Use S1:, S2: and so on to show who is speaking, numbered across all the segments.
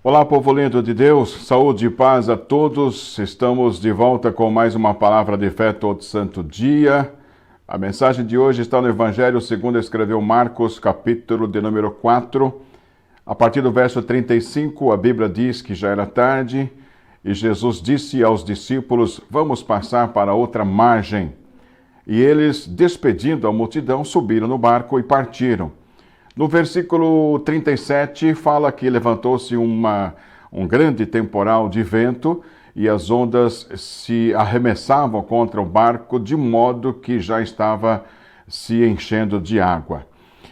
S1: Olá, povo lindo de Deus, saúde e paz a todos. Estamos de volta com mais uma palavra de fé todo santo dia. A mensagem de hoje está no Evangelho segundo escreveu Marcos, capítulo de número 4. A partir do verso 35, a Bíblia diz que já era tarde e Jesus disse aos discípulos: vamos passar para outra margem. E eles, despedindo a multidão, subiram no barco e partiram. No versículo 37, fala que levantou-se um grande temporal de vento e as ondas se arremessavam contra o barco, de modo que já estava se enchendo de água.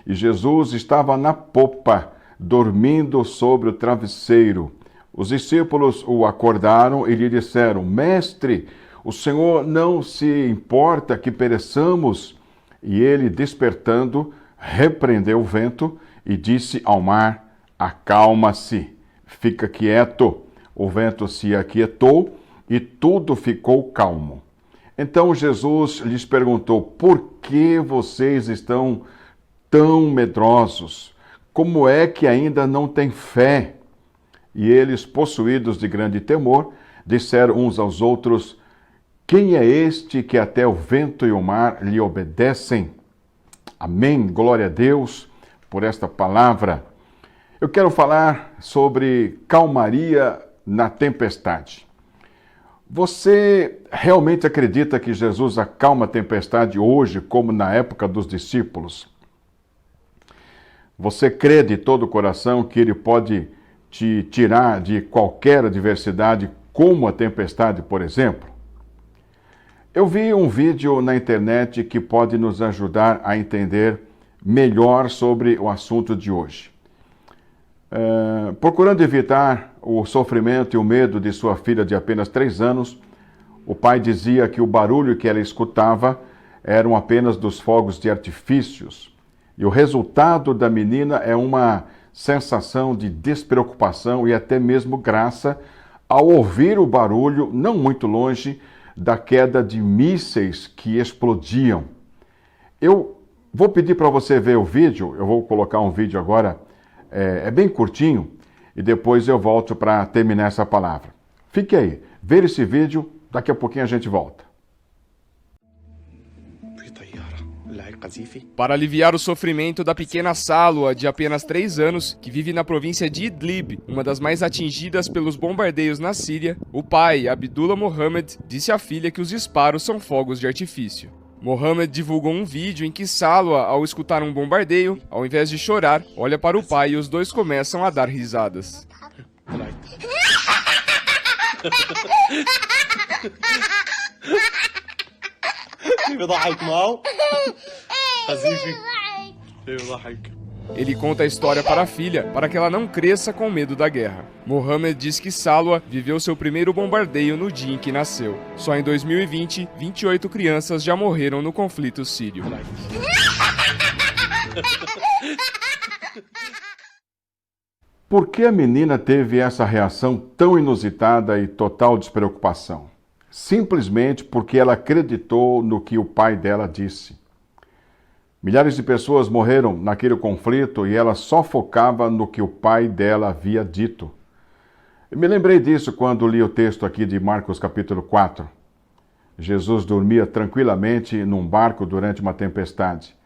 S1: E Jesus estava na popa, dormindo sobre o travesseiro. Os discípulos o acordaram e lhe disseram: Mestre, o Senhor não se importa que pereçamos? E ele, despertando, repreendeu o vento e disse ao mar: acalma-se, fica quieto. O vento se aquietou e tudo ficou calmo. Então Jesus lhes perguntou: por que vocês estão tão medrosos? Como é que ainda não têm fé? E eles, possuídos de grande temor, disseram uns aos outros: quem é este que até o vento e o mar lhe obedecem? Amém, glória a Deus por esta palavra. Eu quero falar sobre calmaria na tempestade. Você realmente acredita que Jesus acalma a tempestade hoje, como na época dos discípulos? Você crê de todo o coração que Ele pode te tirar de qualquer adversidade, como a tempestade, por exemplo? Eu vi um vídeo na internet que pode nos ajudar a entender melhor sobre o assunto de hoje. Procurando evitar o sofrimento e o medo de sua filha de apenas 3 anos, o pai dizia que o barulho que ela escutava eram apenas dos fogos de artifícios. E o resultado da menina é uma sensação de despreocupação e até mesmo graça ao ouvir o barulho não muito longe da queda de mísseis que explodiam. Eu vou pedir para você ver o vídeo, eu vou colocar um vídeo agora, é bem curtinho, e depois eu volto para terminar essa palavra. Fique aí, ver esse vídeo, daqui a pouquinho a gente volta.
S2: Para aliviar o sofrimento da pequena Salwa, de apenas 3 anos, que vive na província de Idlib, uma das mais atingidas pelos bombardeios na Síria, o pai, Abdullah Mohammed, disse à filha que os disparos são fogos de artifício. Mohammed divulgou um vídeo em que Salwa, ao escutar um bombardeio, ao invés de chorar, olha para o pai e os dois começam a dar risadas. Ele conta a história para a filha, para que ela não cresça com medo da guerra. Mohammed diz que Salwa viveu seu primeiro bombardeio no dia em que nasceu. Só em 2020, 28 crianças já morreram no conflito sírio.
S1: Por que a menina teve essa reação tão inusitada e total despreocupação? Simplesmente porque ela acreditou no que o pai dela disse. Milhares de pessoas morreram naquele conflito e ela só focava no que o pai dela havia dito. Eu me lembrei disso quando li o texto aqui de Marcos capítulo 4. Jesus dormia tranquilamente num barco durante uma tempestade.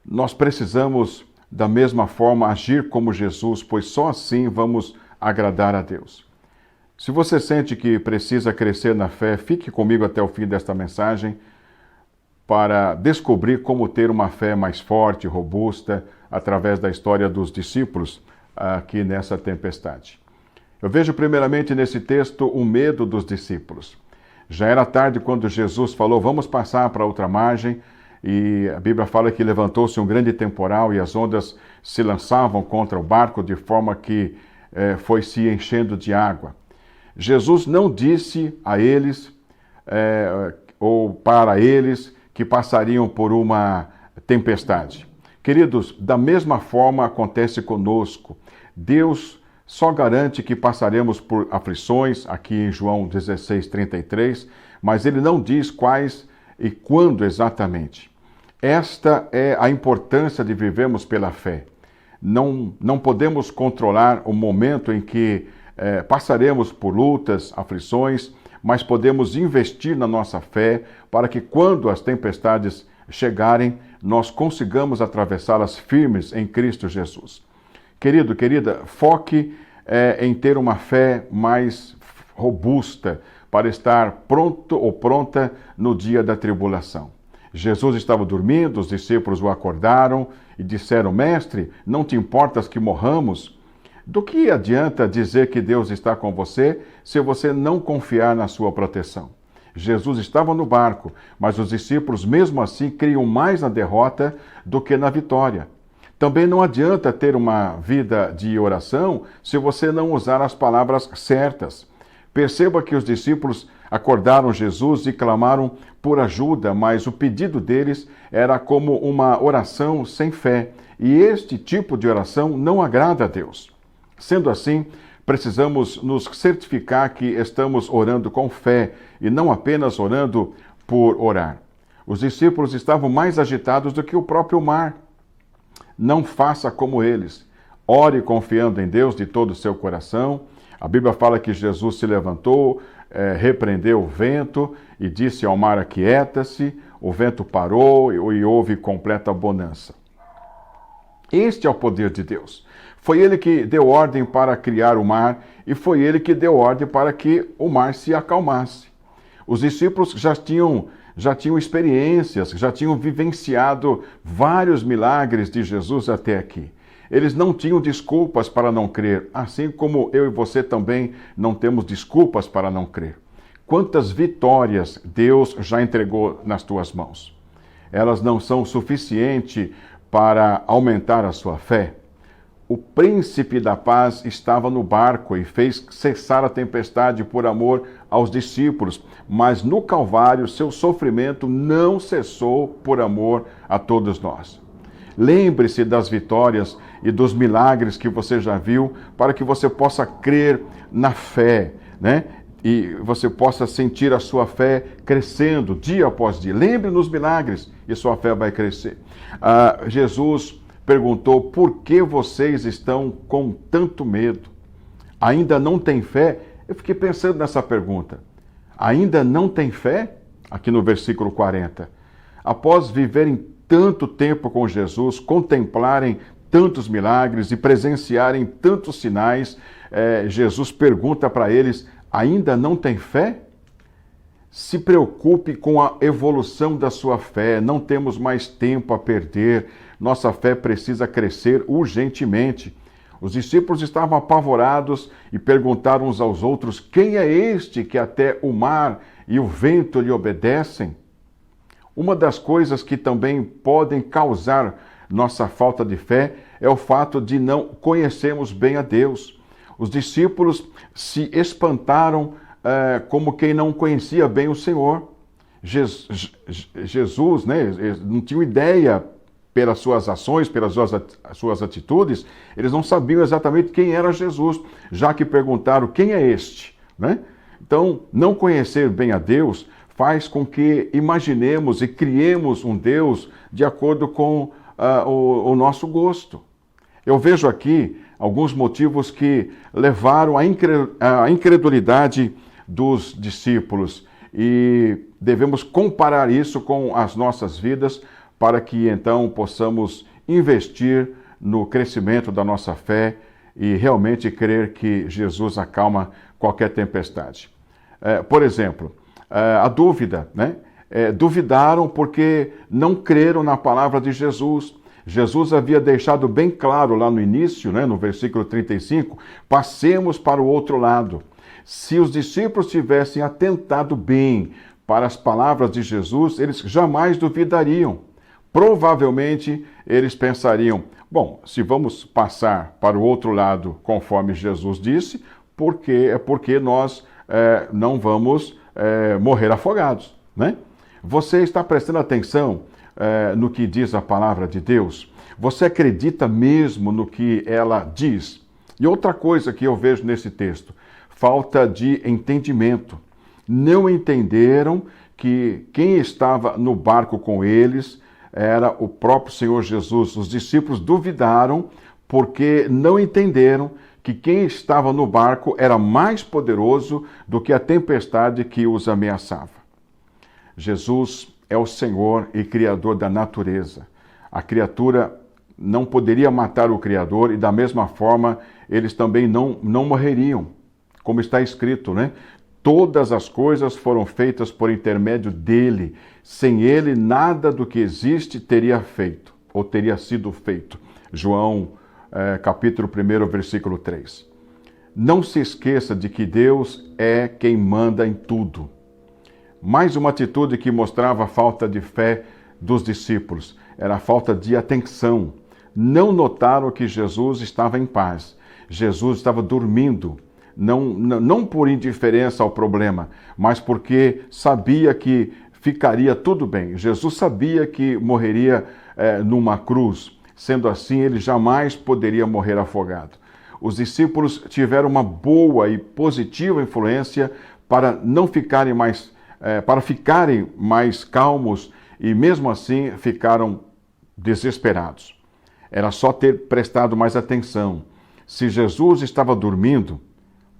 S1: Nós precisamos, da mesma forma, agir como Jesus, pois só assim vamos agradar a Deus. Se você sente que precisa crescer na fé, fique comigo até o fim desta mensagem para descobrir como ter uma fé mais forte, robusta, através da história dos discípulos aqui nessa tempestade. Eu vejo primeiramente nesse texto o medo dos discípulos. Já era tarde quando Jesus falou: vamos passar para outra margem, e a Bíblia fala que levantou-se um grande temporal e as ondas se lançavam contra o barco de forma que foi se enchendo de água. Jesus não disse a eles para eles que passariam por uma tempestade. Queridos, da mesma forma acontece conosco. Deus só garante que passaremos por aflições, aqui em João 16:33, mas ele não diz quais e quando exatamente. Esta é a importância de vivermos pela fé. Não podemos controlar o momento em que passaremos por lutas, aflições, mas podemos investir na nossa fé para que quando as tempestades chegarem, nós consigamos atravessá-las firmes em Cristo Jesus. Querido, querida, foque em ter uma fé mais robusta para estar pronto ou pronta no dia da tribulação. Jesus estava dormindo, os discípulos o acordaram e disseram: Mestre, não te importas que morramos? Do que adianta dizer que Deus está com você se você não confiar na sua proteção? Jesus estava no barco, mas os discípulos mesmo assim criam mais na derrota do que na vitória. Também não adianta ter uma vida de oração se você não usar as palavras certas. Perceba que os discípulos acordaram Jesus e clamaram por ajuda, mas o pedido deles era como uma oração sem fé. E este tipo de oração não agrada a Deus. Sendo assim, precisamos nos certificar que estamos orando com fé e não apenas orando por orar. Os discípulos estavam mais agitados do que o próprio mar. Não faça como eles. Ore confiando em Deus de todo o seu coração. A Bíblia fala que Jesus se levantou, repreendeu o vento e disse ao mar: aquieta-se. O vento parou e houve completa bonança. Este é o poder de Deus. Foi ele que deu ordem para criar o mar e foi ele que deu ordem para que o mar se acalmasse. Os discípulos já tinham experiências, já tinham vivenciado vários milagres de Jesus até aqui. Eles não tinham desculpas para não crer, assim como eu e você também não temos desculpas para não crer. Quantas vitórias Deus já entregou nas tuas mãos? Elas não são suficientes para aumentar a sua fé? O príncipe da paz estava no barco e fez cessar a tempestade por amor aos discípulos, mas no Calvário seu sofrimento não cessou por amor a todos nós. Lembre-se das vitórias e dos milagres que você já viu, para que você possa crer na fé, né? E você possa sentir a sua fé crescendo dia após dia. Lembre nos milagres e sua fé vai crescer. Jesus perguntou: por que vocês estão com tanto medo? Ainda não tem fé? Eu fiquei pensando nessa pergunta. Ainda não tem fé? Aqui no versículo 40. Após viverem tanto tempo com Jesus, contemplarem tantos milagres e presenciarem tantos sinais, Jesus pergunta para eles: ainda não tem fé? Se preocupe com a evolução da sua fé. Não temos mais tempo a perder. Nossa fé precisa crescer urgentemente. Os discípulos estavam apavorados e perguntaram uns aos outros: quem é este que até o mar e o vento lhe obedecem? Uma das coisas que também podem causar nossa falta de fé é o fato de não conhecermos bem a Deus. Os discípulos se espantaram como quem não conhecia bem o Senhor. Jesus, né, não tinha ideia pelas suas ações, pelas suas atitudes, eles não sabiam exatamente quem era Jesus, já que perguntaram: quem é este? Né? Então, não conhecer bem a Deus faz com que imaginemos e criemos um Deus de acordo com o nosso gosto. Eu vejo aqui alguns motivos que levaram à incredulidade dos discípulos e devemos comparar isso com as nossas vidas para que então possamos investir no crescimento da nossa fé e realmente crer que Jesus acalma qualquer tempestade. Por exemplo, a dúvida, né? Duvidaram porque não creram na palavra de Jesus. Jesus havia deixado bem claro lá no início, né, no versículo 35, passemos para o outro lado. Se os discípulos tivessem atentado bem para as palavras de Jesus, eles jamais duvidariam. Provavelmente eles pensariam: bom, se vamos passar para o outro lado conforme Jesus disse, porque nós não vamos morrer afogados, né? Você está prestando atenção no que diz a palavra de Deus? Você acredita mesmo no que ela diz? E outra coisa que eu vejo nesse texto, falta de entendimento. Não entenderam que quem estava no barco com eles era o próprio Senhor Jesus. Os discípulos duvidaram porque não entenderam que quem estava no barco era mais poderoso do que a tempestade que os ameaçava. Jesus é o Senhor e Criador da natureza. A criatura não poderia matar o Criador e da mesma forma eles também não morreriam, como está escrito, né? Todas as coisas foram feitas por intermédio dele. Sem ele, nada do que existe teria feito, ou teria sido feito. João, capítulo 1, versículo 3. Não se esqueça de que Deus é quem manda em tudo. Mais uma atitude que mostrava a falta de fé dos discípulos. Era a falta de atenção. Não notaram que Jesus estava em paz. Jesus estava dormindo. Não por indiferença ao problema, mas porque sabia que ficaria tudo bem. Jesus sabia que morreria numa cruz. Sendo assim, ele jamais poderia morrer afogado. Os discípulos tiveram uma boa e positiva influência para não ficarem mais, para ficarem mais calmos e mesmo assim ficaram desesperados. Era só ter prestado mais atenção. Se Jesus estava dormindo,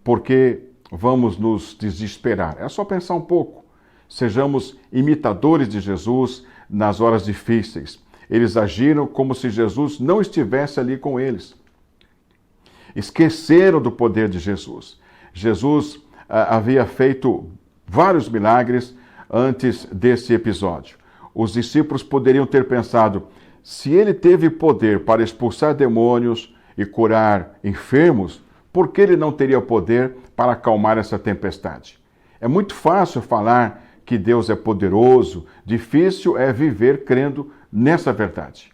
S1: por que vamos nos desesperar? É só pensar um pouco. Sejamos imitadores de Jesus nas horas difíceis. Eles agiram como se Jesus não estivesse ali com eles. Esqueceram do poder de Jesus. Jesus havia feito vários milagres antes desse episódio. Os discípulos poderiam ter pensado, se ele teve poder para expulsar demônios e curar enfermos, por que ele não teria poder para acalmar essa tempestade? É muito fácil falar que Deus é poderoso, difícil é viver crendo nessa verdade.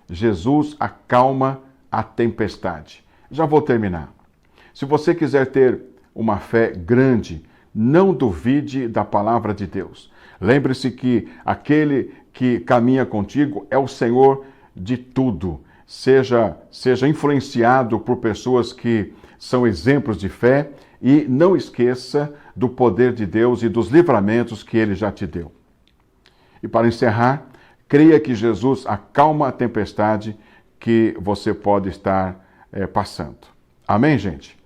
S1: Jesus acalma a tempestade. Já vou terminar. Se você quiser ter uma fé grande, não duvide da palavra de Deus. Lembre-se que aquele que caminha contigo é o Senhor de tudo. Seja influenciado por pessoas que são exemplos de fé e não esqueça do poder de Deus e dos livramentos que Ele já te deu. E para encerrar, creia que Jesus acalma a tempestade que você pode estar passando. Amém, gente?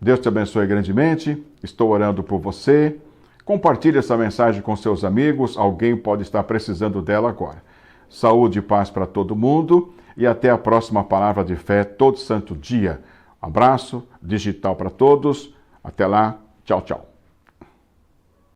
S1: Deus te abençoe grandemente. Estou orando por você. Compartilhe essa mensagem com seus amigos. Alguém pode estar precisando dela agora. Saúde e paz para todo mundo. E até a próxima palavra de fé todo santo dia. Abraço digital para todos. Até lá. Tchau, tchau.